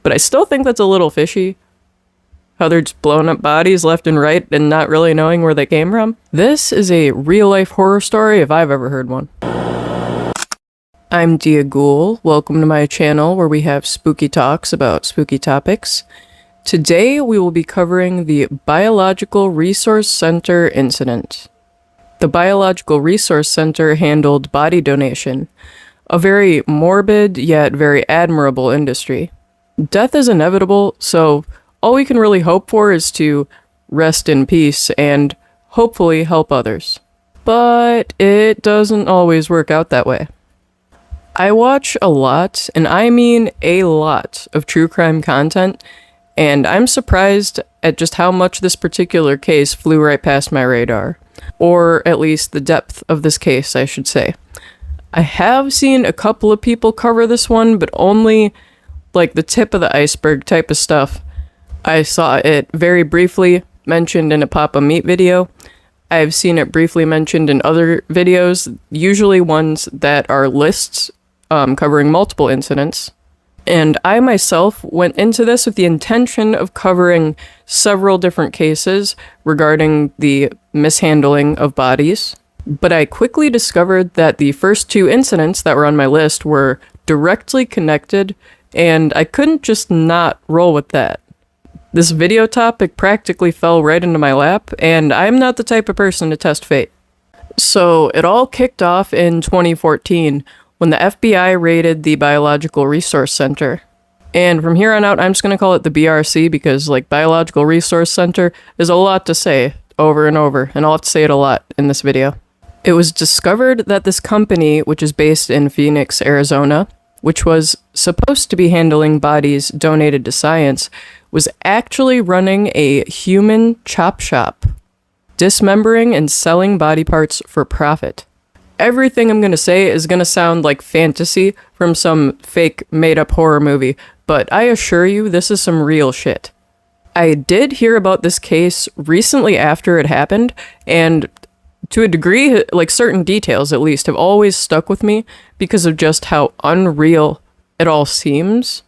But I still think that's a little fishy. How they're just blowing up bodies left and right and not really knowing where they came from. This is a real-life horror story if I've ever heard one. I'm Dia Ghoul. Welcome to my channel where we have spooky talks about spooky topics. Today we will be covering the Biological Resource Center incident. The Biological Resource Center handled body donation, a very morbid yet very admirable industry. Death is inevitable, so all we can really hope for is to rest in peace and hopefully help others. But it doesn't always work out that way. I watch a lot, and I mean a lot, of true crime content, and I'm surprised at just how much this particular case flew right past my radar. Or at least the depth of this case, I should say. I have seen a couple of people cover this one, but only like the tip of the iceberg type of stuff. I saw it very briefly mentioned in a Papa Meat video. I've seen it briefly mentioned in other videos, usually ones that are lists covering multiple incidents. And I myself went into this with the intention of covering several different cases regarding the mishandling of bodies. But I quickly discovered that the first two incidents that were on my list were directly connected, and I couldn't just not roll with that. This video topic practically fell right into my lap, and I'm not the type of person to test fate. So it all kicked off in 2014 when the FBI raided the Biological Resource Center. And from here on out, I'm just going to call it the BRC because, like, Biological Resource Center is a lot to say over and over, and I'll have to say it a lot in this video. It was discovered that this company, which is based in Phoenix, Arizona, which was supposed to be handling bodies donated to science, was actually running a human chop shop, dismembering and selling body parts for profit. Everything I'm going to say is going to sound like fantasy from some fake made-up horror movie, but I assure you this is some real shit. I did hear about this case recently after it happened, and to a degree, like certain details at least, have always stuck with me because of just how unreal it all seems.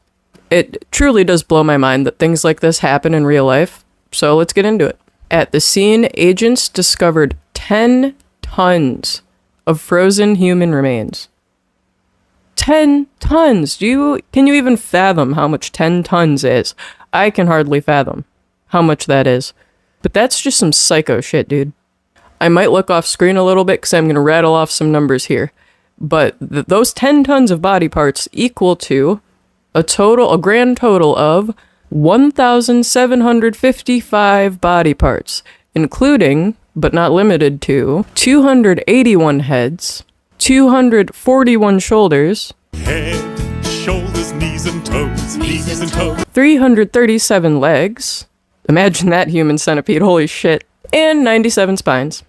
It truly does blow my mind that things like this happen in real life, so let's get into it. At the scene, agents discovered 10 tons of frozen human remains. 10 tons! Can you even fathom how much 10 tons is? I can hardly fathom how much that is. But that's just some psycho shit, dude. I might look off screen a little bit because I'm going to rattle off some numbers here. But those 10 tons of body parts equal to a grand total of 1,755 body parts, including, but not limited to, 281 heads, 241 shoulders, head, shoulders, knees and toes, knees and toes, 337 legs, imagine that human centipede, holy shit, and 97 spines.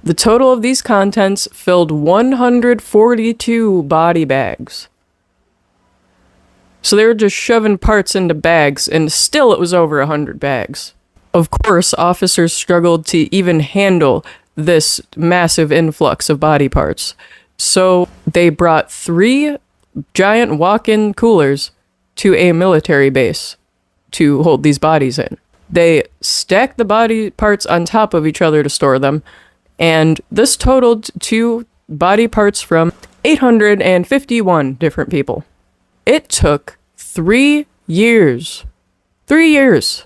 The total of these contents filled 142 body bags. So they were just shoving parts into bags, and still it was over 100 bags. Of course, officers struggled to even handle this massive influx of body parts. So they brought 3 giant walk-in coolers to a military base to hold these bodies in. They stacked the body parts on top of each other to store them, and this totaled to body parts from 851 different people. It took 3 years. 3 years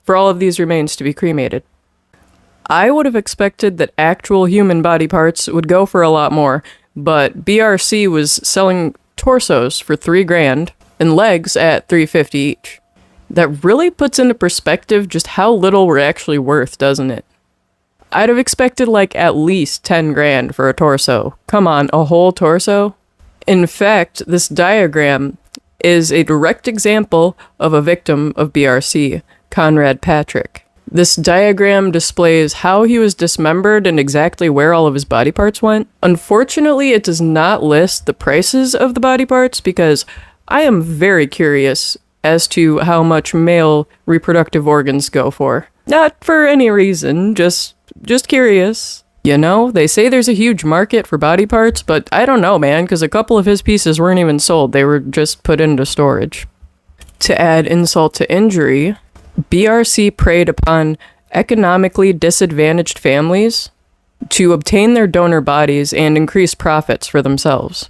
for all of these remains to be cremated. I would have expected that actual human body parts would go for a lot more, but BRC was selling torsos for $3,000 and legs at $350 each. That really puts into perspective just how little we're actually worth, doesn't it? I'd have expected like at least $10,000 for a torso. Come on, a whole torso? In fact, this diagram is a direct example of a victim of BRC, Conrad Patrick. This diagram displays how he was dismembered and exactly where all of his body parts went. Unfortunately, it does not list the prices of the body parts because I am very curious as to how much male reproductive organs go for. Not for any reason, just curious. You know, they say there's a huge market for body parts, but I don't know, man, because a couple of his pieces weren't even sold. They were just put into storage. To add insult to injury, BRC preyed upon economically disadvantaged families to obtain their donor bodies and increase profits for themselves.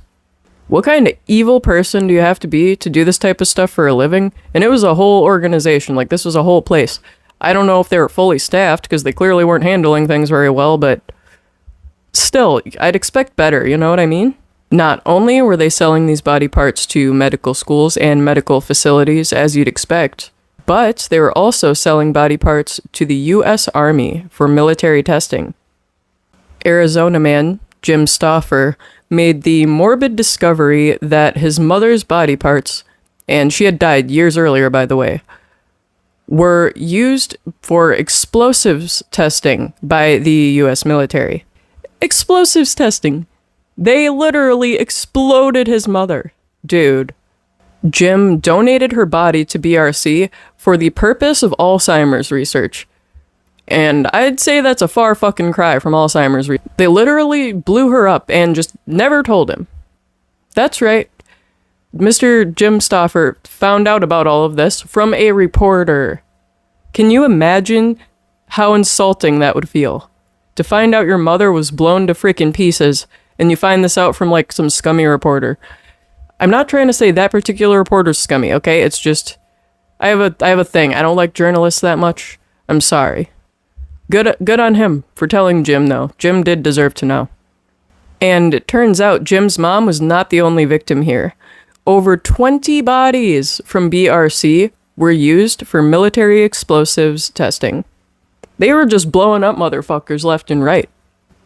What kind of evil person do you have to be to do this type of stuff for a living? And it was a whole organization, like this was a whole place. I don't know if they were fully staffed because they clearly weren't handling things very well, but still, I'd expect better, you know what I mean? Not only were they selling these body parts to medical schools and medical facilities, as you'd expect, but they were also selling body parts to the U.S. Army for military testing. Arizona man Jim Stauffer made the morbid discovery that his mother's body parts, and she had died years earlier, by the way, were used for explosives testing by the U.S. military. Explosives testing. They literally exploded his mother. Dude. Jim donated her body to BRC for the purpose of Alzheimer's research. And I'd say that's a far fucking cry from Alzheimer's research. They literally blew her up and just never told him. That's right. Mr. Jim Stauffer found out about all of this from a reporter. Can you imagine how insulting that would feel? To find out your mother was blown to freaking pieces, and you find this out from like some scummy reporter. I'm not trying to say that particular reporter's scummy, okay? It's just, I have a thing. I don't like journalists that much. I'm sorry. Good on him for telling Jim, though. Jim did deserve to know. And it turns out Jim's mom was not the only victim here. Over 20 bodies from BRC were used for military explosives testing. They were just blowing up motherfuckers left and right.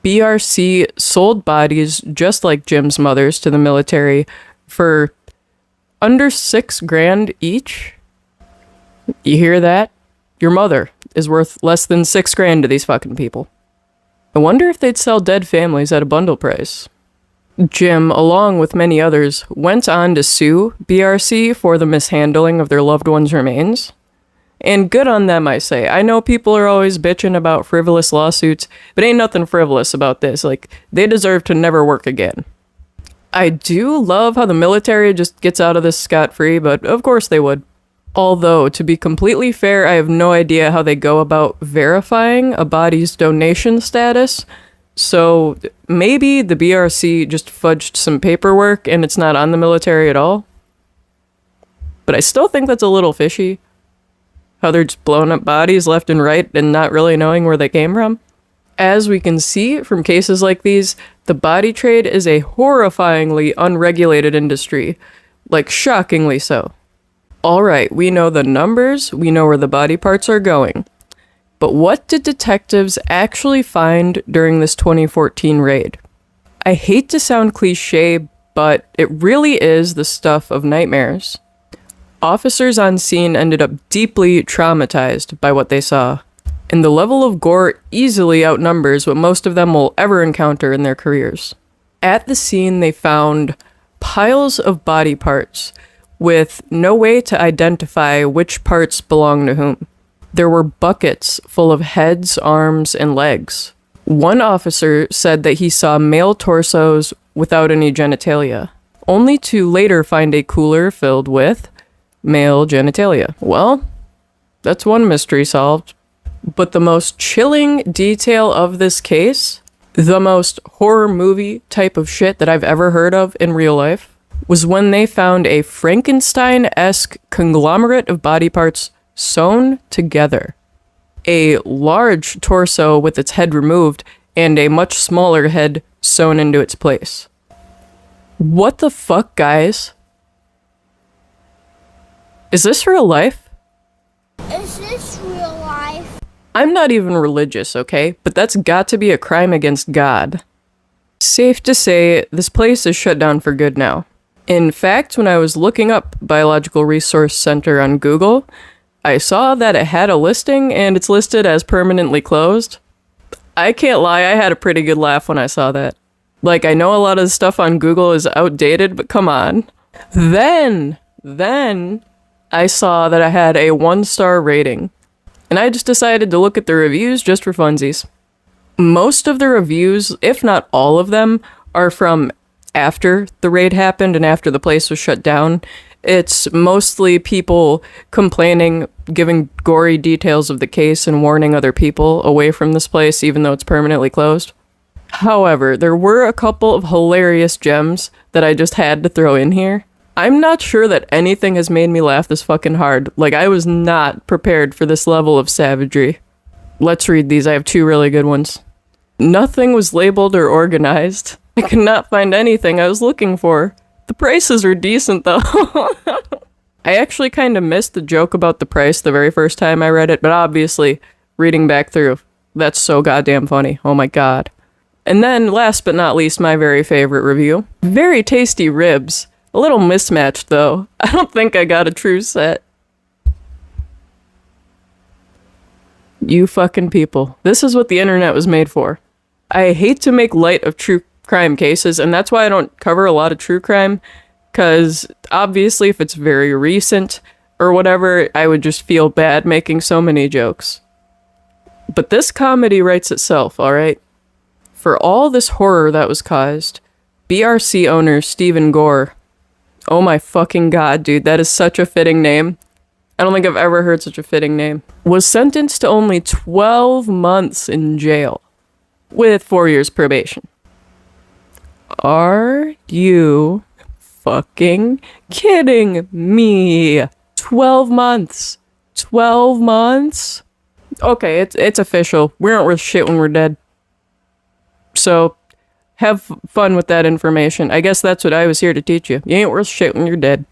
BRC sold bodies just like Jim's mother's to the military for under $6,000 each. You hear that? Your mother is worth less than $6,000 to these fucking people. I wonder if they'd sell dead families at a bundle price. Jim, along with many others, went on to sue BRC for the mishandling of their loved ones' remains. And good on them, I say. I know people are always bitching about frivolous lawsuits, but ain't nothing frivolous about this. Like, they deserve to never work again. I do love how the military just gets out of this scot-free, but of course they would. Although, to be completely fair, I have no idea how they go about verifying a body's donation status. So maybe the BRC just fudged some paperwork and it's not on the military at all. But I still think that's a little fishy. How they're just blowing up bodies left and right and not really knowing where they came from. As we can see from cases like these, the body trade is a horrifyingly unregulated industry. Like, shockingly so. Alright, we know the numbers, we know where the body parts are going. But what did detectives actually find during this 2014 raid? I hate to sound cliche, but it really is the stuff of nightmares. Officers on scene ended up deeply traumatized by what they saw, and the level of gore easily outnumbers what most of them will ever encounter in their careers. At the scene, they found piles of body parts, with no way to identify which parts belong to whom. There were buckets full of heads, arms, and legs. One officer said that he saw male torsos without any genitalia, only to later find a cooler filled with male genitalia. Well, that's one mystery solved. But the most chilling detail of this case, the most horror movie type of shit that I've ever heard of in real life, was when they found a Frankenstein-esque conglomerate of body parts sewn together. A large torso with its head removed and a much smaller head sewn into its place. What the fuck, guys? Is this real life? Is this real life? I'm not even religious, okay? But that's got to be a crime against God. Safe to say, this place is shut down for good now. In fact, when I was looking up Biological Resource Center on Google, I saw that it had a listing and it's listed as permanently closed. I can't lie, I had a pretty good laugh when I saw that. Like, I know a lot of the stuff on Google is outdated, but come on. Then I saw that I had a 1-star rating. And I just decided to look at the reviews just for funsies. Most of the reviews, if not all of them, are from after the raid happened and after the place was shut down, It's mostly people complaining, giving gory details of the case, and warning other people away from this place, even though it's permanently closed. However, there were a couple of hilarious gems that I just had to throw in here. I'm not sure that anything has made me laugh this fucking hard. Like, I was not prepared for this level of savagery. Let's read these. I have two really good ones. Nothing was labeled or organized. I could not find anything I was looking for. The prices are decent, though. I actually kind of missed the joke about the price the very first time I read it, but obviously, reading back through, that's so goddamn funny. Oh my god. And then, last but not least, my very favorite review. Very tasty ribs. A little mismatched, though. I don't think I got a true set. You fucking people. This is what the internet was made for. I hate to make light of true crime cases, and that's why I don't cover a lot of true crime, because obviously if it's very recent or whatever, I would just feel bad making so many jokes. But this comedy writes itself, alright? For all this horror that was caused, BRC owner Stephen Gore, oh my fucking god, dude, that is such a fitting name. I don't think I've ever heard such a fitting name. Was sentenced to only 12 months in jail with 4 years probation. Are you fucking kidding me? 12 months. 12 months? Okay, it's official. We aren't worth shit when we're dead. So, have fun with that information. I guess that's what I was here to teach you. You ain't worth shit when you're dead.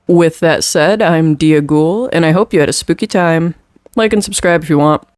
With that said, I'm Dia Ghoul, and I hope you had a spooky time. Like and subscribe if you want.